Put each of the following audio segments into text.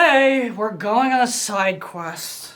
Hey, we're going on a side quest.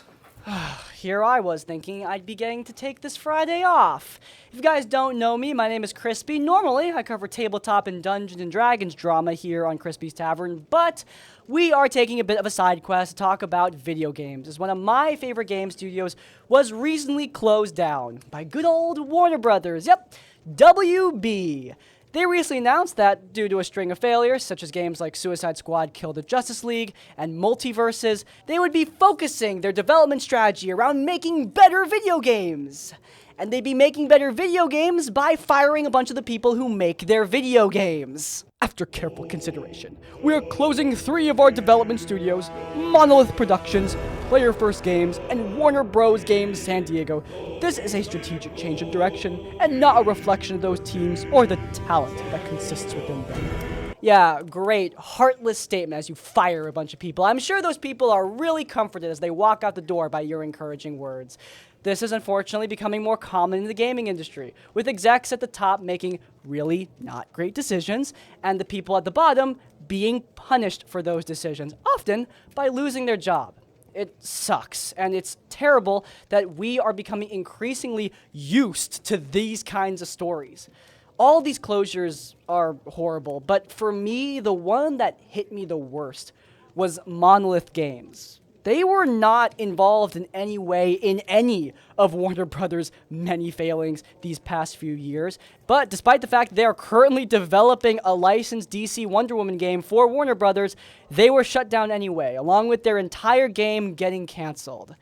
Here I was thinking I'd be getting to take this Friday off. If you guys don't know me, my name is Crispy. Normally, I cover tabletop and Dungeons & Dragons drama here on Crispy's Tavern, but we are taking a bit of a side quest to talk about video games, as one of my favorite game studios was recently closed down by good old Warner Brothers. Yep, WB. They recently announced that, due to a string of failures, such as games like Suicide Squad Kill the Justice League and Multiverses, they would be focusing their development strategy around making better video games. And they'd be making better video games by firing a bunch of the people who make their video games. After careful consideration, we're closing 3 of our development studios, Monolith Productions, Player First Games, and Warner Bros. Games San Diego. This is a strategic change of direction, and not a reflection of those teams or the talent that consists within them. Yeah, great, heartless statement as you fire a bunch of people. I'm sure those people are really comforted as they walk out the door by your encouraging words. This is unfortunately becoming more common in the gaming industry, with execs at the top making really not great decisions, and the people at the bottom being punished for those decisions, often by losing their job. It sucks, and it's terrible that we are becoming increasingly used to these kinds of stories. All these closures are horrible, but for me, the one that hit me the worst was Monolith Games. They were not involved in any way in any of Warner Brothers' many failings these past few years. But despite the fact they are currently developing a licensed DC Wonder Woman game for Warner Brothers, they were shut down anyway, along with their entire game getting canceled.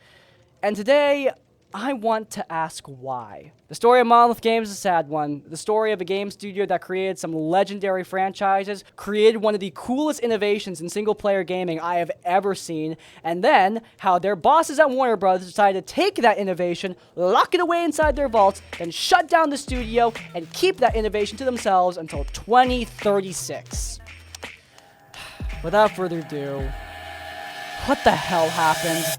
And today, I want to ask why. The story of Monolith Games is a sad one. The story of a game studio that created some legendary franchises, created one of the coolest innovations in single-player gaming I have ever seen, and then how their bosses at Warner Bros. Decided to take that innovation, lock it away inside their vaults, then shut down the studio and keep that innovation to themselves until 2036. Without further ado, what the hell happened?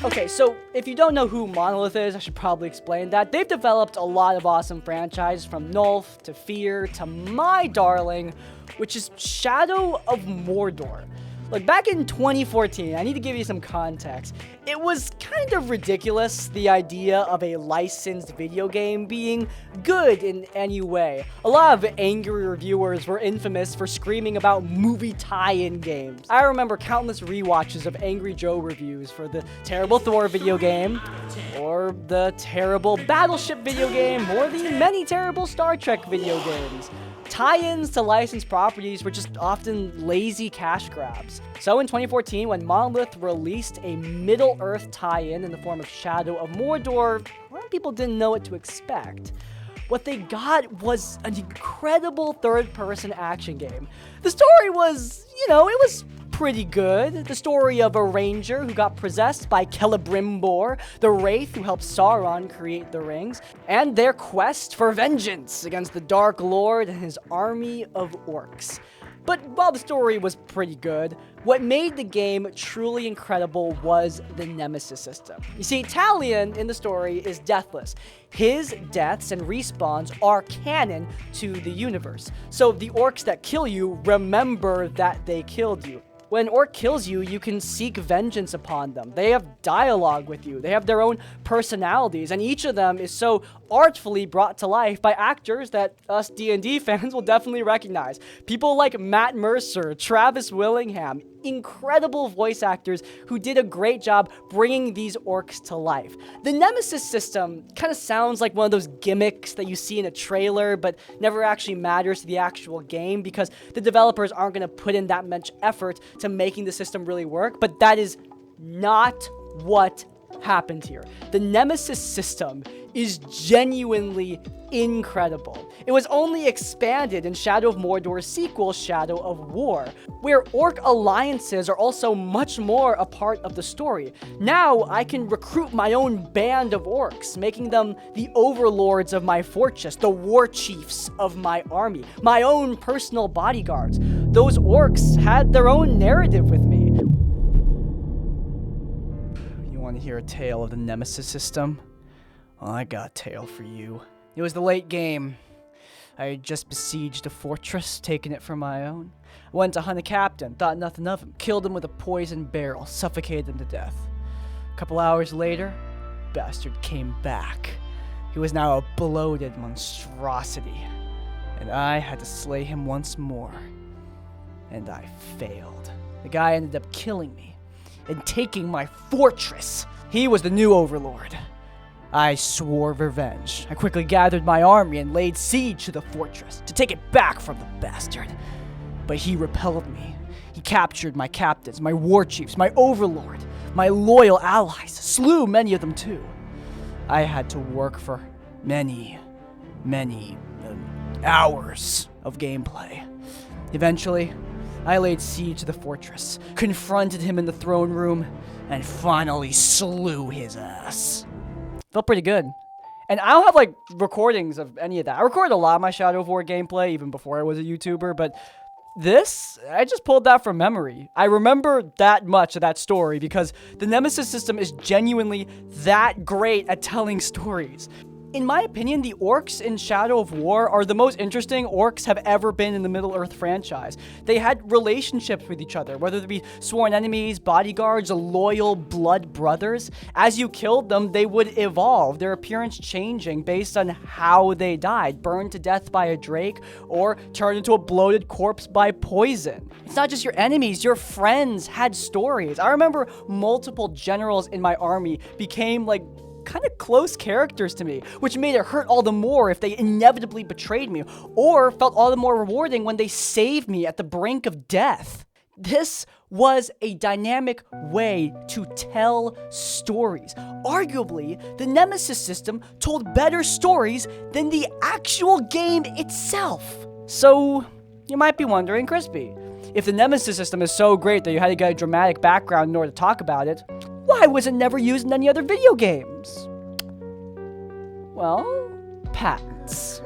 Okay, so if you don't know who Monolith is, I should probably explain that. They've developed a lot of awesome franchises, from Nulf to Fear to my darling, which is Shadow of Mordor. Look, back in 2014, I need to give you some context. It was kind of ridiculous, the idea of a licensed video game being good in any way. A lot of angry reviewers were infamous for screaming about movie tie-in games. I remember countless rewatches of Angry Joe reviews for the terrible Thor video game, or the terrible Battleship video game, or the many terrible Star Trek video games. Tie-ins to licensed properties were just often lazy cash grabs. So in 2014, when Monolith released a Middle-earth tie-in in the form of Shadow of Mordor, a lot of people didn't know what to expect. What they got was an incredible third-person action game. The story was, it was pretty good. The story of a ranger who got possessed by Celebrimbor, the wraith who helped Sauron create the rings, and their quest for vengeance against the Dark Lord and his army of orcs. But while the story was pretty good, what made the game truly incredible was the Nemesis System. You see, Talion in the story is deathless. His deaths and respawns are canon to the universe. So the orcs that kill you remember that they killed you. When an orc kills you, you can seek vengeance upon them. They have dialogue with you. They have their own personalities, and each of them is so artfully brought to life by actors that us D&D fans will definitely recognize. People like Matt Mercer, Travis Willingham, incredible voice actors who did a great job bringing these orcs to life. The Nemesis System kind of sounds like one of those gimmicks that you see in a trailer but never actually matters to the actual game because the developers aren't going to put in that much effort to making the system really work, but that is not what happened here. The Nemesis System is genuinely incredible. It was only expanded in Shadow of Mordor's sequel, Shadow of War, where orc alliances are also much more a part of the story. Now I can recruit my own band of orcs, making them the overlords of my fortress, the war chiefs of my army, my own personal bodyguards. Those orcs had their own narrative with me. You want to hear a tale of the Nemesis System? Well, I got a tale for you. It was the late game. I had just besieged a fortress, taken it for my own. Went to hunt a captain, thought nothing of him, killed him with a poison barrel, suffocated him to death. A couple hours later, bastard came back. He was now a bloated monstrosity, and I had to slay him once more. And I failed. The guy ended up killing me and taking my fortress. He was the new overlord. I swore revenge. I quickly gathered my army and laid siege to the fortress to take it back from the bastard. But he repelled me. He captured my captains, my war chiefs, my overlord, my loyal allies, slew many of them too. I had to work for many hours of gameplay. Eventually, I laid siege to the fortress, confronted him in the throne room, and finally slew his ass. Felt pretty good. And I don't have, recordings of any of that. I recorded a lot of my Shadow of War gameplay, even before I was a YouTuber, but this, I just pulled that from memory. I remember that much of that story because the Nemesis system is genuinely that great at telling stories. In my opinion, the orcs in Shadow of War are the most interesting orcs have ever been in the Middle-earth franchise. They had relationships with each other, whether they be sworn enemies, bodyguards, loyal blood brothers. As you killed them, they would evolve, their appearance changing based on how they died, burned to death by a drake, or turned into a bloated corpse by poison. It's not just your enemies, your friends had stories. I remember multiple generals in my army became kind of close characters to me, which made it hurt all the more if they inevitably betrayed me, or felt all the more rewarding when they saved me at the brink of death. This was a dynamic way to tell stories. Arguably, the Nemesis system told better stories than the actual game itself. So, you might be wondering, Crispy, if the Nemesis system is so great that you had to get a dramatic background in order to talk about it, why was it never used in any other video games? Well, patents.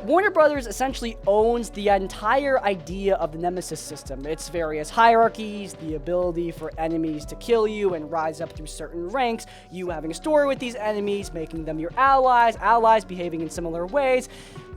Warner Brothers essentially owns the entire idea of the Nemesis system, its various hierarchies, the ability for enemies to kill you and rise up through certain ranks, you having a story with these enemies, making them your allies behaving in similar ways.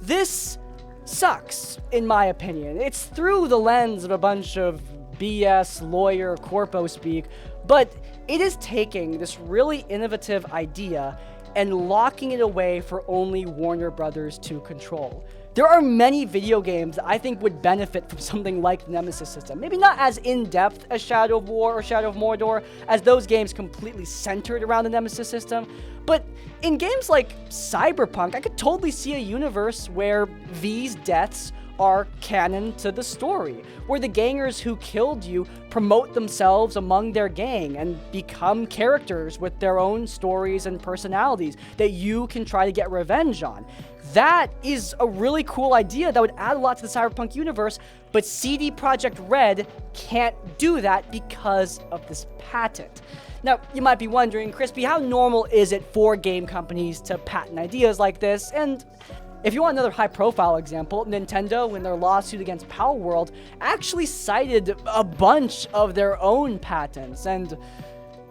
This sucks, in my opinion. It's through the lens of a bunch of BS lawyer corpo speak, but it is taking this really innovative idea and locking it away for only Warner Brothers to control. There are many video games that I think would benefit from something like the Nemesis system. Maybe not as in-depth as Shadow of War or Shadow of Mordor, as those games completely centered around the Nemesis system, but in games like Cyberpunk, I could totally see a universe where V's deaths are canon to the story, where the gangers who killed you promote themselves among their gang and become characters with their own stories and personalities that you can try to get revenge on. That is a really cool idea that would add a lot to the Cyberpunk universe, but CD Projekt Red can't do that because of this patent. Now, you might be wondering, Crispy, how normal is it for game companies to patent ideas like this? And if you want another high-profile example, Nintendo, in their lawsuit against Palworld, actually cited a bunch of their own patents, and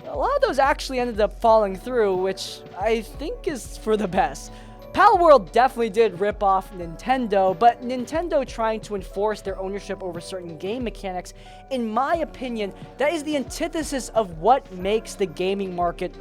a lot of those actually ended up falling through, which I think is for the best. Palworld definitely did rip off Nintendo, but Nintendo trying to enforce their ownership over certain game mechanics, in my opinion, that is the antithesis of what makes the gaming market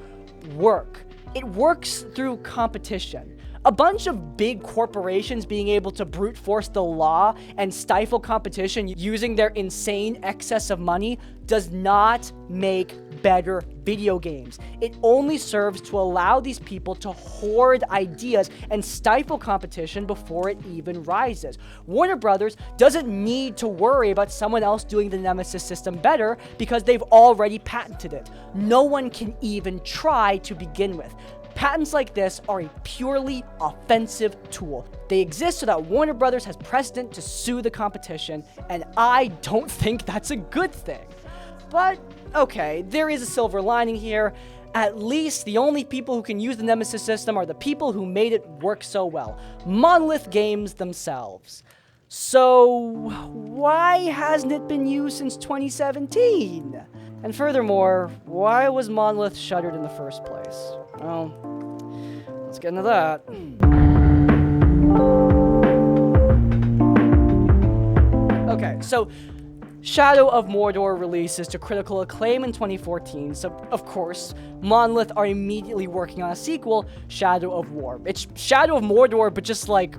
work. It works through competition. A bunch of big corporations being able to brute force the law and stifle competition using their insane excess of money does not make better video games. It only serves to allow these people to hoard ideas and stifle competition before it even rises. Warner Brothers doesn't need to worry about someone else doing the Nemesis system better because they've already patented it. No one can even try to begin with. Patents like this are a purely offensive tool. They exist so that Warner Brothers has precedent to sue the competition, and I don't think that's a good thing. But, okay, there is a silver lining here. At least the only people who can use the Nemesis system are the people who made it work so well. Monolith Games themselves. So, why hasn't it been used since 2017? And furthermore, why was Monolith shuttered in the first place? Well, let's get into that. Okay, so Shadow of Mordor releases to critical acclaim in 2014, so of course, Monolith are immediately working on a sequel, Shadow of War. It's Shadow of Mordor, but just like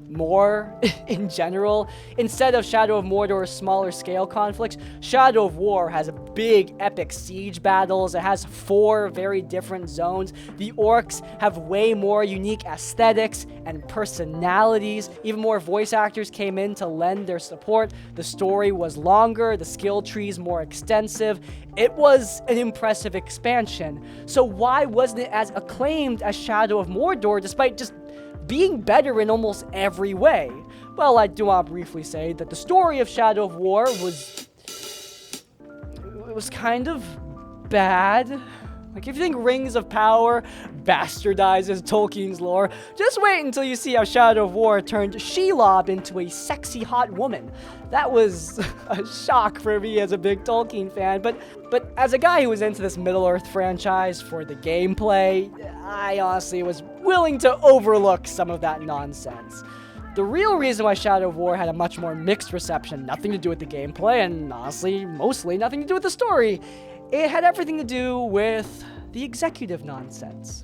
more in general. Instead of Shadow of Mordor's smaller scale conflicts, Shadow of War has a big epic siege battles. It has 4 very different zones. The orcs have way more unique aesthetics and personalities. Even more voice actors came in to lend their support. The story was longer, the skill trees more extensive. It was an impressive expansion. So why wasn't it as acclaimed as Shadow of Mordor despite just being better in almost every way? Well, I do want to briefly say that the story of Shadow of War was kind of bad. Like, if you think Rings of Power bastardizes Tolkien's lore, just wait until you see how Shadow of War turned Shelob into a sexy hot woman. That was a shock for me as a big Tolkien fan, but as a guy who was into this Middle-earth franchise for the gameplay, I honestly was willing to overlook some of that nonsense. The real reason why Shadow of War had a much more mixed reception, nothing to do with the gameplay, and honestly, mostly nothing to do with the story, it had everything to do with the executive nonsense.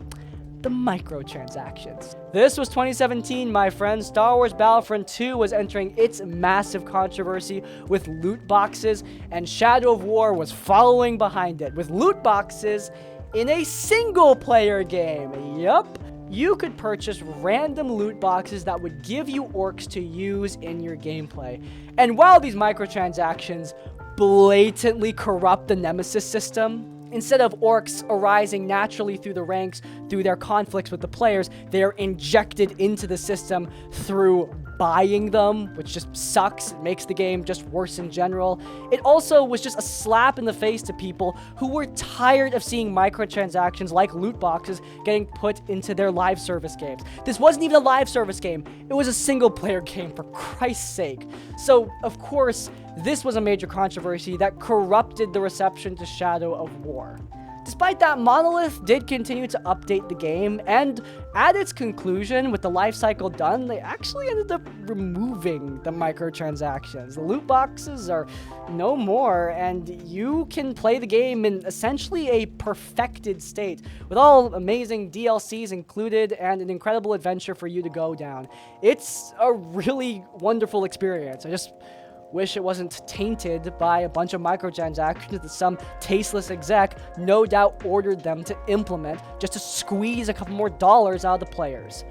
The microtransactions. This was 2017, my friends. Star Wars Battlefront 2 was entering its massive controversy with loot boxes, and Shadow of War was following behind it with loot boxes in a single-player game. Yup. You could purchase random loot boxes that would give you orcs to use in your gameplay. And while these microtransactions blatantly corrupt the Nemesis system, instead of orcs arising naturally through the ranks through their conflicts with the players, they are injected into the system through buying them, which just sucks. It makes the game just worse in general. It also was just a slap in the face to people who were tired of seeing microtransactions like loot boxes getting put into their live service games. This wasn't even a live service game. It was a single player game, for Christ's sake. So, of course, this was a major controversy that corrupted the reception to Shadow of War. Despite that, Monolith did continue to update the game, and at its conclusion, with the life cycle done, they actually ended up removing the microtransactions. The loot boxes are no more, and you can play the game in essentially a perfected state, with all amazing DLCs included and an incredible adventure for you to go down. It's a really wonderful experience. I just wish it wasn't tainted by a bunch of microtransactions that some tasteless exec no doubt ordered them to implement just to squeeze a couple more dollars out of the players.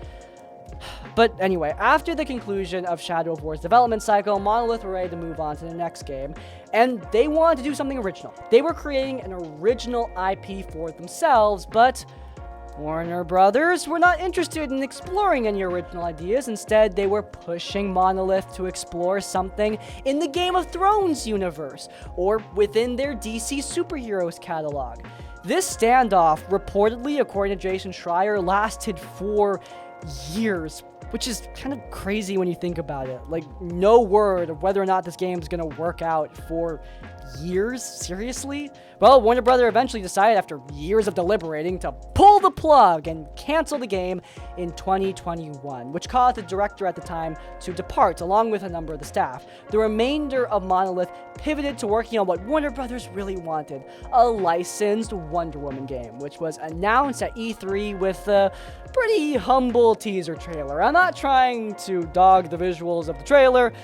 But anyway, after the conclusion of Shadow of War's development cycle, Monolith were ready to move on to the next game, and they wanted to do something original. They were creating an original IP for themselves, but Warner Brothers were not interested in exploring any original ideas. Instead, they were pushing Monolith to explore something in the Game of Thrones universe, or within their DC superheroes catalog. This standoff, reportedly, according to Jason Schrier, lasted for years, which is kind of crazy when you think about it. Like, no word of whether or not this game is going to work out for years? Seriously? Well, Warner Brothers eventually decided, after years of deliberating, to pull the plug and cancel the game in 2021, which caused the director at the time to depart, along with a number of the staff. The remainder of Monolith pivoted to working on what Warner Brothers really wanted, a licensed Wonder Woman game, which was announced at E3 with a pretty humble teaser trailer. I'm not trying to dog the visuals of the trailer.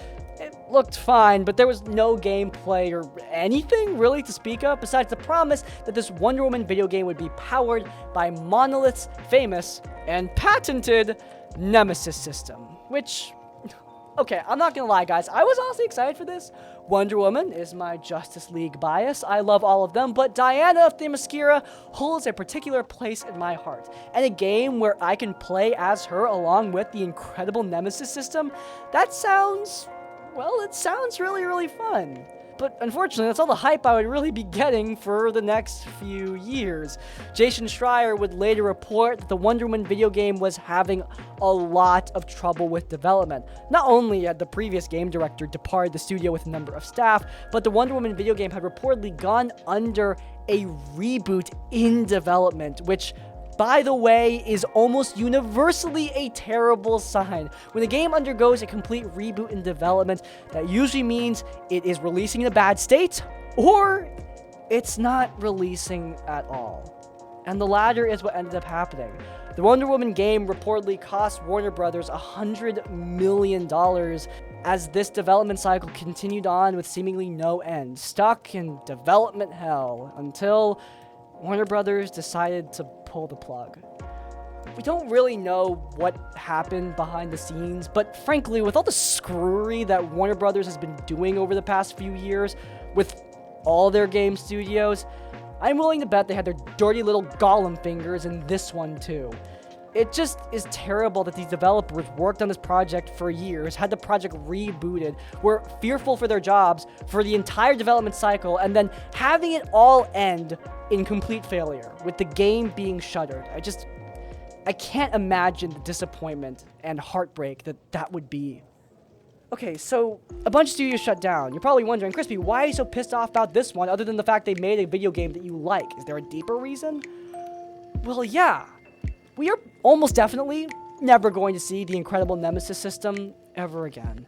It looked fine, but there was no gameplay or anything really to speak of besides the promise that this Wonder Woman video game would be powered by Monolith's famous and patented Nemesis System, which, okay, I'm not gonna lie, guys, I was honestly excited for this. Wonder Woman is my Justice League bias. I love all of them, but Diana of Themyscira holds a particular place in my heart. And a game where I can play as her along with the incredible Nemesis System, that sounds, well, it sounds really, really fun. But unfortunately, that's all the hype I would really be getting for the next few years. Jason Schrier would later report that the Wonder Woman video game was having a lot of trouble with development. Not only had the previous game director departed the studio with a number of staff, but the Wonder Woman video game had reportedly gone under a reboot in development, which by the way, is almost universally a terrible sign. When a game undergoes a complete reboot in development, that usually means it is releasing in a bad state, or it's not releasing at all. And the latter is what ended up happening. The Wonder Woman game reportedly cost Warner Brothers $100 million as this development cycle continued on with seemingly no end, stuck in development hell, until Warner Brothers decided to pull the plug. We don't really know what happened behind the scenes, but frankly, with all the screwery that Warner Brothers has been doing over the past few years with all their game studios, I'm willing to bet they had their dirty little Gollum fingers in this one too. It just is terrible that these developers worked on this project for years, had the project rebooted, were fearful for their jobs for the entire development cycle, and then having it all end in complete failure, with the game being shuttered. I can't imagine the disappointment and heartbreak that would be. Okay, so a bunch of studios shut down. You're probably wondering, Crispy, why are you so pissed off about this one other than the fact they made a video game that you like? Is there a deeper reason? Well, yeah. We are almost definitely never going to see the incredible Nemesis System ever again.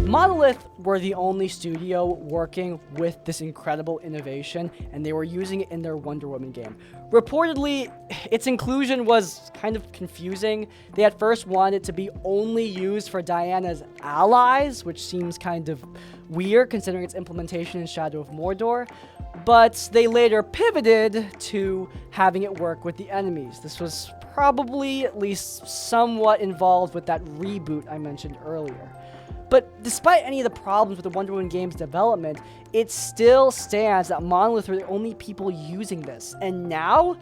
Monolith were the only studio working with this incredible innovation, and they were using it in their Wonder Woman game. Reportedly, its inclusion was kind of confusing. They at first wanted it to be only used for Diana's allies, which seems kind of weird considering its implementation in Shadow of Mordor, but they later pivoted to having it work with the enemies. This was probably at least somewhat involved with that reboot I mentioned earlier. But despite any of the problems with the Wonder Woman game's development, it still stands that Monolith were the only people using this. And now,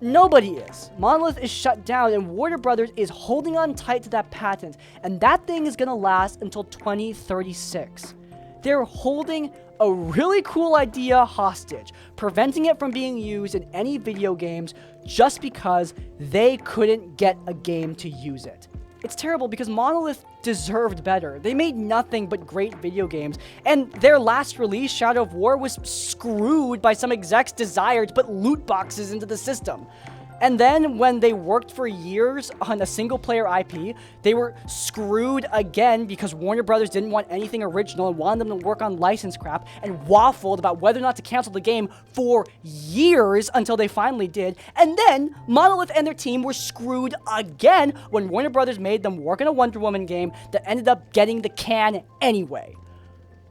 nobody is. Monolith is shut down, and Warner Brothers is holding on tight to that patent, and that thing is gonna last until 2036. They're holding a really cool idea hostage, preventing it from being used in any video games just because they couldn't get a game to use it. It's terrible because Monolith deserved better. They made nothing but great video games, and their last release, Shadow of War, was screwed by some exec's desire to put loot boxes into the system. And then when they worked for years on a single-player IP, they were screwed again because Warner Brothers didn't want anything original and wanted them to work on license crap, and waffled about whether or not to cancel the game for years until they finally did. And then Monolith and their team were screwed again when Warner Brothers made them work on a Wonder Woman game that ended up getting the can anyway.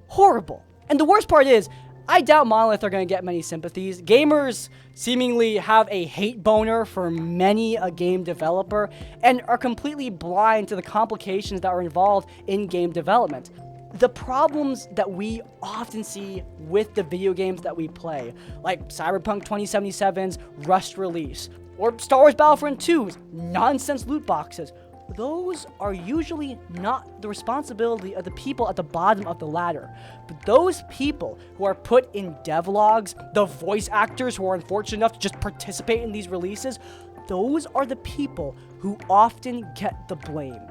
Horrible. And the worst part is, I doubt Monolith are going to get many sympathies. Gamers seemingly have a hate boner for many a game developer and are completely blind to the complications that are involved in game development. The problems that we often see with the video games that we play, like Cyberpunk 2077's rushed release, or Star Wars Battlefront 2's nonsense loot boxes, those are usually not the responsibility of the people at the bottom of the ladder. But those people who are put in devlogs, the voice actors who are unfortunate enough to just participate in these releases, those are the people who often get the blame.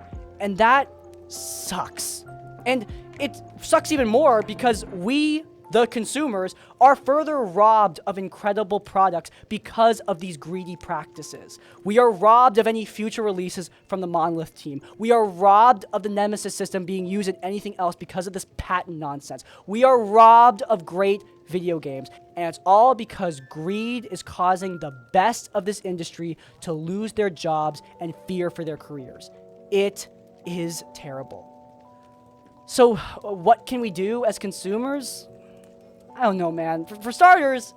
And that sucks. And it sucks even more because we, the consumers, are further robbed of incredible products because of these greedy practices. We are robbed of any future releases from the Monolith team. We are robbed of the Nemesis system being used in anything else because of this patent nonsense. We are robbed of great video games, and it's all because greed is causing the best of this industry to lose their jobs and fear for their careers. It is terrible. So, what can we do as consumers? I don't know, man. For starters,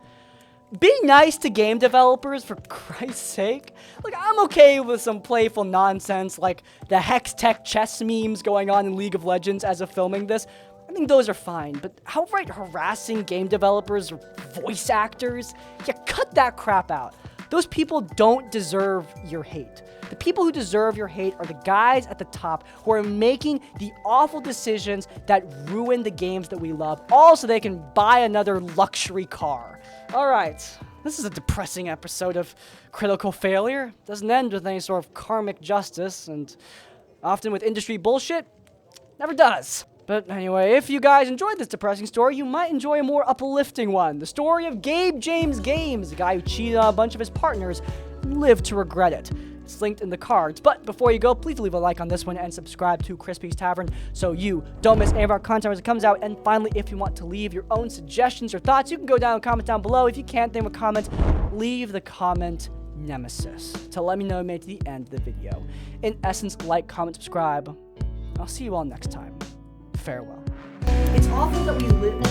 be nice to game developers, for Christ's sake. Like, I'm okay with some playful nonsense, like the Hex Tech chess memes going on in League of Legends as of filming this. I think those are fine, but outright harassing game developers or voice actors? Yeah, cut that crap out. Those people don't deserve your hate. The people who deserve your hate are the guys at the top who are making the awful decisions that ruin the games that we love, all so they can buy another luxury car. Alright, this is a depressing episode of Critical Failure. Doesn't end with any sort of karmic justice, and often with industry bullshit, never does. But anyway, if you guys enjoyed this depressing story, you might enjoy a more uplifting one. The story of Gabe James Games, the guy who cheated on a bunch of his partners and lived to regret it. It's linked in the cards. But before you go, please leave a like on this one and subscribe to Crispy's Tavern so you don't miss any of our content as it comes out. And finally, if you want to leave your own suggestions or thoughts, you can go down and comment down below. If you can't think of a comment, leave the comment Nemesis to let me know you made it to the end of the video. In essence, like, comment, subscribe. I'll see you all next time. Farewell. It's awful that we live.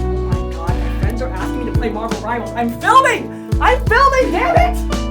Oh my god, my friends are asking me to play Marvel Rivals. I'm filming! Damn it!